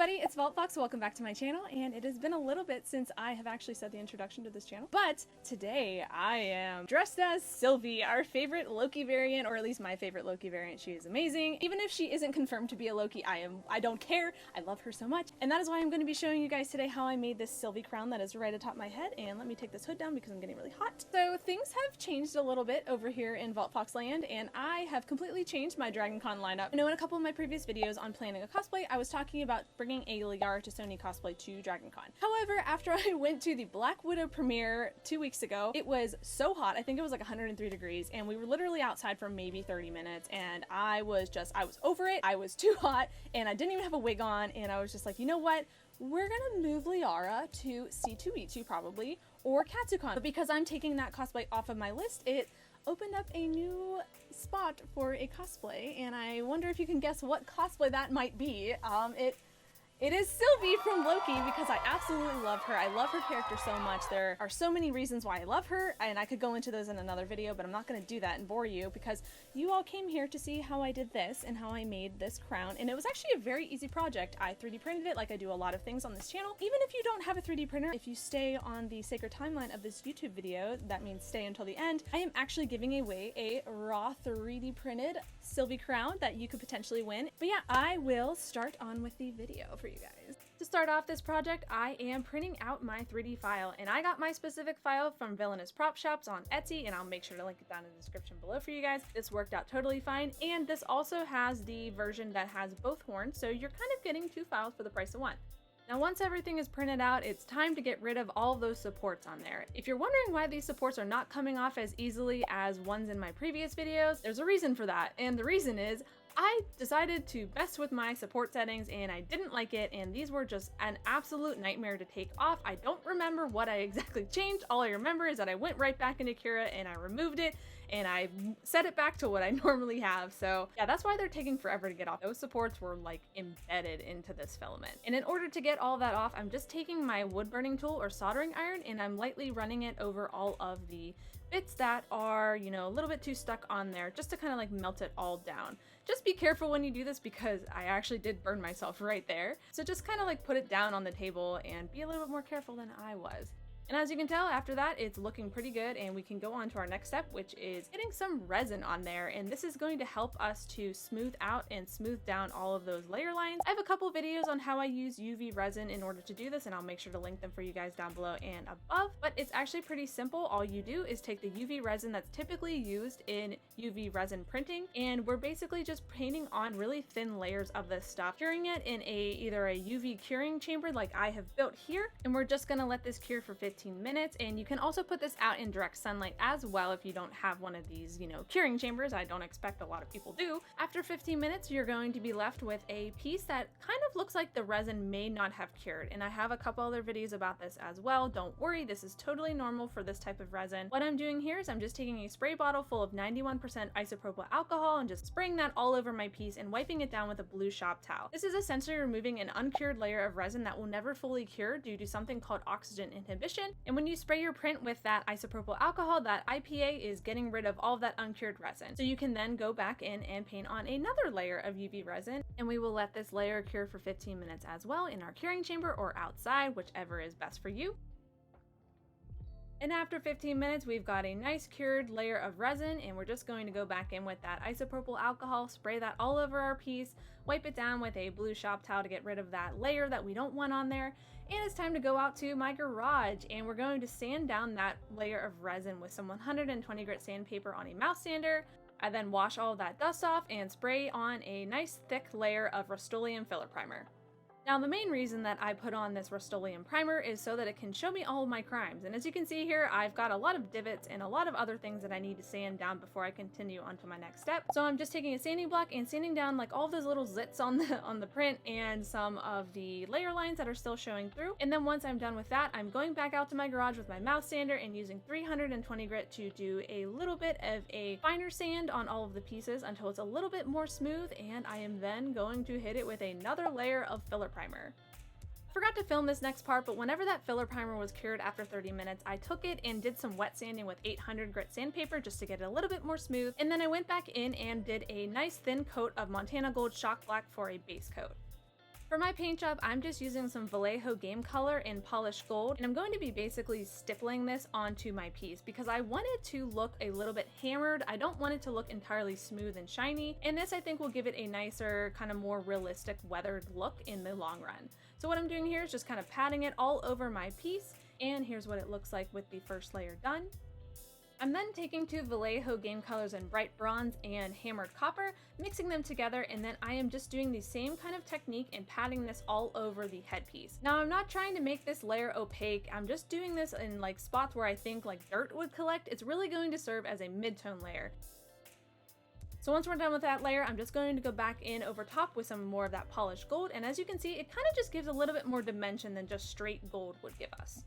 everybody, it's Fox. Welcome back to my channel, and it has been a little bit since I have actually said the introduction to this channel, but today I am dressed as Sylvie, our favorite Loki variant, or at least my favorite Loki variant. She is amazing. Even if she isn't confirmed to be a Loki, I don't care. I love her so much, and that is why I'm going to be showing you guys today how I made this Sylvie crown that is right atop my head. And let me take this hood down because I'm getting really hot. So things have changed a little bit over here in Fox land, and I have completely changed my DragonCon lineup. I know in a couple of my previous videos on planning a cosplay, I was talking about bringing a Liara to Sony cosplay to DragonCon. However, after I went to the Black Widow premiere 2 weeks ago, it was so hot. I think it was like 103 degrees, and we were literally outside for maybe 30 minutes, and I was over it. I was too hot, and I didn't even have a wig on, and I was just like, you know what? We're gonna move Liara to C2E2 probably, or Katsucon. But because I'm taking that cosplay off of my list, it opened up a new spot for a cosplay, and I wonder if you can guess what cosplay that might be. It is Sylvie from Loki, because I absolutely love her. I love her character so much. There are so many reasons why I love her, and I could go into those in another video, but I'm not going to do that and bore you, because you all came here to see how I did this and how I made this crown, and it was actually a very easy project. I 3D printed it like I do a lot of things on this channel. Even if you don't have a 3D printer, if you stay on the sacred timeline of this YouTube video, that means stay until the end, I am actually giving away a raw 3D printed Sylvie crown that you could potentially win. But yeah, I will start on with the video for you guys. To start off this project, I am printing out my 3D file, and I got my specific file from Villainous Prop Shops on Etsy, and I'll make sure to link it down in the description below for you guys. This worked out totally fine, and this also has the version that has both horns, so you're kind of getting two files for the price of one. Now, once everything is printed out, it's time to get rid of all of those supports on there. If you're wondering why these supports are not coming off as easily as ones in my previous videos, there's a reason for that, and the reason is I decided to mess with my support settings and I didn't like it, and these were just an absolute nightmare to take off. I don't remember what I exactly changed. All I remember is that I went right back into Cura and I removed it and I set it back to what I normally have. So yeah, that's why they're taking forever to get off. Those supports were like embedded into this filament. And in order to get all that off, I'm just taking my wood burning tool or soldering iron and I'm lightly running it over all of the bits that are, you know, a little bit too stuck on there, just to kind of like melt it all down. Just be careful when you do this, because I actually did burn myself right there. So just kind of like put it down on the table and be a little bit more careful than I was. And as you can tell, after that, it's looking pretty good, and we can go on to our next step, which is getting some resin on there. And this is going to help us to smooth out and smooth down all of those layer lines. I have a couple videos on how I use UV resin in order to do this, and I'll make sure to link them for you guys down below and above. But it's actually pretty simple. All you do is take the UV resin that's typically used in UV resin printing, and we're basically just painting on really thin layers of this stuff, curing it in either a UV curing chamber like I have built here, and we're just gonna let this cure for 15 minutes. And you can also put this out in direct sunlight as well if you don't have one of these, you know, curing chambers. I don't expect a lot of people do. After 15 minutes, you're going to be left with a piece that kind of looks like the resin may not have cured, and I have a couple other videos about this as well. Don't worry, this is totally normal for this type of resin. What I'm doing here is I'm just taking a spray bottle full of 91% isopropyl alcohol and just spraying that all over my piece and wiping it down with a blue shop towel. This is essentially removing an uncured layer of resin that will never fully cure due to something called oxygen inhibition. And when you spray your print with that isopropyl alcohol, that IPA is getting rid of all of that uncured resin. So you can then go back in and paint on another layer of UV resin, and we will let this layer cure for 15 minutes as well in our curing chamber or outside, whichever is best for you. And after 15 minutes, we've got a nice cured layer of resin, and we're just going to go back in with that isopropyl alcohol, spray that all over our piece, wipe it down with a blue shop towel to get rid of that layer that we don't want on there. And it's time to go out to my garage, and we're going to sand down that layer of resin with some 120 grit sandpaper on a mouse sander. I then wash all of that dust off and spray on a nice thick layer of Rust-Oleum filler primer. Now, the main reason that I put on this Rust-Oleum primer is so that it can show me all of my crimes. And as you can see here, I've got a lot of divots and a lot of other things that I need to sand down before I continue on to my next step. So I'm just taking a sanding block and sanding down like all of those little zits on the print and some of the layer lines that are still showing through. And then once I'm done with that, I'm going back out to my garage with my mouse sander and using 320 grit to do a little bit of a finer sand on all of the pieces until it's a little bit more smooth, and I am then going to hit it with another layer of filler primer. Forgot to film this next part, but whenever that filler primer was cured after 30 minutes, I took it and did some wet sanding with 800 grit sandpaper just to get it a little bit more smooth, and then I went back in and did a nice thin coat of Montana Gold Shock Black for a base coat. For my paint job, I'm just using some Vallejo game color in polished gold, and I'm going to be basically stippling this onto my piece because I want it to look a little bit hammered. I don't want it to look entirely smooth and shiny, and this I think will give it a nicer, kind of more realistic weathered look in the long run. So what I'm doing here is just kind of patting it all over my piece, and here's what it looks like with the first layer done. I'm then taking two Vallejo game colors in bright bronze and hammered copper, mixing them together, and then I am just doing the same kind of technique and patting this all over the headpiece. Now I'm not trying to make this layer opaque, I'm just doing this in like spots where I think like dirt would collect. It's really going to serve as a mid-tone layer. So once we're done with that layer, I'm just going to go back in over top with some more of that polished gold, and as you can see, it kind of just gives a little bit more dimension than just straight gold would give us.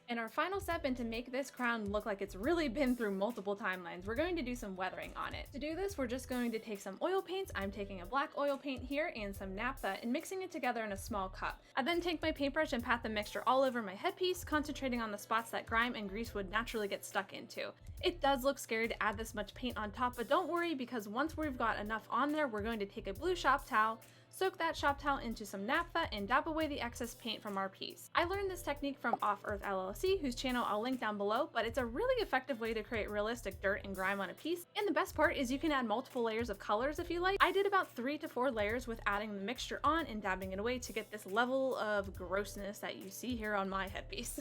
And our final step, and to make this crown look like it's really been through multiple timelines, we're going to do some weathering on it. To do this, we're just going to take some oil paints. I'm taking a black oil paint here and some naphtha and mixing it together in a small cup. I then take my paintbrush and pat the mixture all over my headpiece, concentrating on the spots that grime and grease would naturally get stuck into. It does look scary to add this much paint on top, but don't worry because once we've got enough on there, we're going to take a blue shop towel, soak that shop towel into some naphtha, and dab away the excess paint from our piece. I learned this technique from Off Earth LLC, whose channel I'll link down below, but it's a really effective way to create realistic dirt and grime on a piece. And the best part is you can add multiple layers of colors if you like. I did about 3 to 4 layers with adding the mixture on and dabbing it away to get this level of grossness that you see here on my headpiece.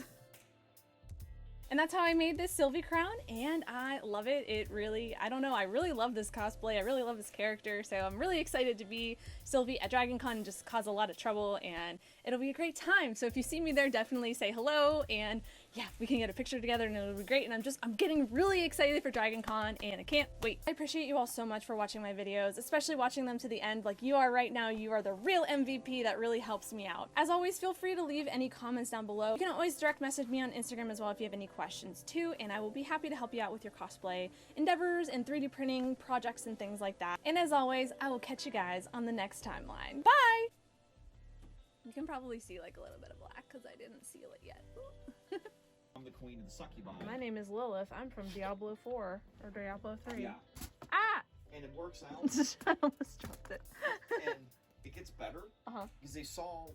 And that's how I made this Sylvie crown, and I love it. It really, I don't know, I really love this cosplay. I really love this character, so I'm really excited to be Sylvie at DragonCon and just cause a lot of trouble, and it'll be a great time. So if you see me there, definitely say hello, and yeah, we can get a picture together and it'll be great. And I'm getting really excited for DragonCon, and I can't wait. I appreciate you all so much for watching my videos, especially watching them to the end like you are right now. You are the real MVP that really helps me out. As always, feel free to leave any comments down below. You can always direct message me on Instagram as well if you have any questions too, and I will be happy to help you out with your cosplay endeavors and 3D printing projects and things like that. And as always, I will catch you guys on the next timeline. Bye! You can probably see like a little bit of black because I didn't seal it yet. I'm the queen of the succubi. My name is Lilith. I'm from Diablo 4 or Diablo 3. Yeah. Ah! And it works out. I almost dropped it. And it gets better because they saw